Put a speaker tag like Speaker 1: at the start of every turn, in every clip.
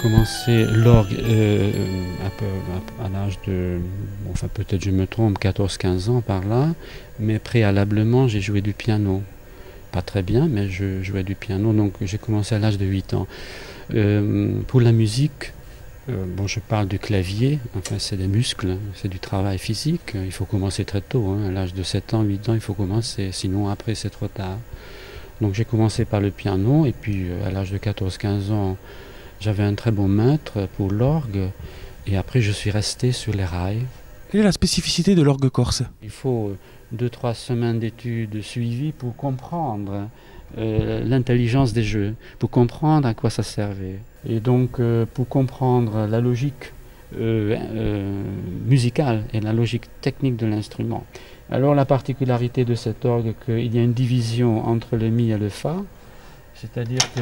Speaker 1: commencé l'orgue à l'âge de, enfin peut-être je me trompe, 14-15 ans par là, mais préalablement j'ai joué du piano. Pas très bien, mais je jouais du piano, donc j'ai commencé à l'âge de 8 ans. Pour la musique, bon, je parle du clavier, enfin c'est des muscles, c'est du travail physique, il faut commencer très tôt, hein. À l'âge de 7 ans, 8 ans, il faut commencer, sinon après c'est trop tard. Donc j'ai commencé par le piano, et puis à l'âge de 14-15 ans, j'avais un très bon maître pour l'orgue, et après je suis resté sur les rails.
Speaker 2: Quelle est la spécificité de l'orgue corse?
Speaker 1: Il faut 2-3 semaines d'études suivies pour comprendre l'intelligence des jeux, pour comprendre à quoi ça servait. Et donc pour comprendre la logique musicale et la logique technique de l'instrument. Alors la particularité de cet orgue, qu'il y a une division entre le mi et le fa, c'est-à-dire que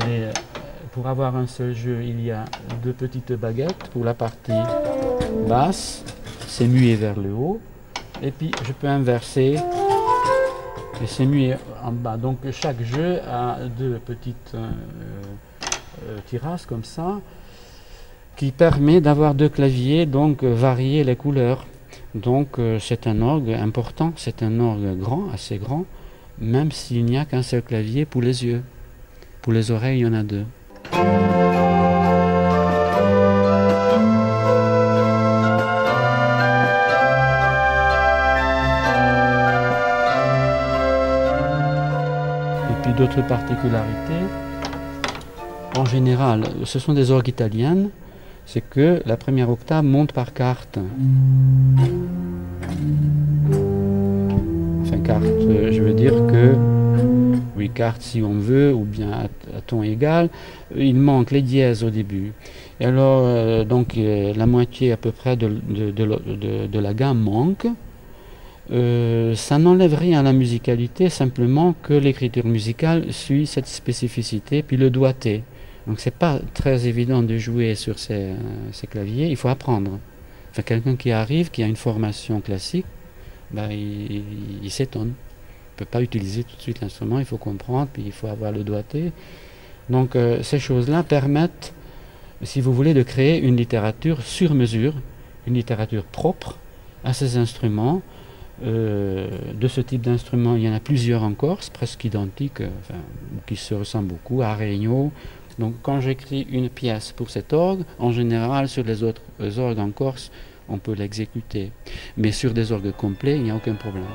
Speaker 1: pour avoir un seul jeu, il y a 2 petites baguettes pour la partie basse, c'est muet vers le haut, et puis je peux inverser, et c'est muet en bas. Donc chaque jeu a 2 petites tirasses comme ça, qui permet d'avoir 2 claviers, donc varier les couleurs. Donc c'est un orgue important, c'est un orgue grand, assez grand, même s'il n'y a qu'un seul clavier pour les yeux. Pour les oreilles, il y en a 2. Et puis d'autres particularités, en général, ce sont des orgues italiennes, c'est que la première octave monte par quarte. Enfin quarte, je veux dire que, oui, quarte si on veut, ou bien à ton égal, il manque les dièses au début. Et alors, donc la moitié à peu près de la gamme manque. Ça n'enlève rien à la musicalité, simplement que l'écriture musicale suit cette spécificité, puis le doigté. Donc c'est pas très évident de jouer sur ces claviers, il faut apprendre. Enfin, quelqu'un qui arrive, qui a une formation classique, ben, il s'étonne. Il ne peut pas utiliser tout de suite l'instrument, il faut comprendre, puis il faut avoir le doigté. Donc ces choses-là permettent, si vous voulez, de créer une littérature sur mesure, une littérature propre à ces instruments. De ce type d'instrument, il y en a plusieurs en Corse, presque identiques, enfin, qui se ressemblent beaucoup, à Regno. Donc quand j'écris une pièce pour cet orgue, en général sur les autres orgues en Corse, on peut l'exécuter. Mais sur des orgues complets, il n'y a aucun problème.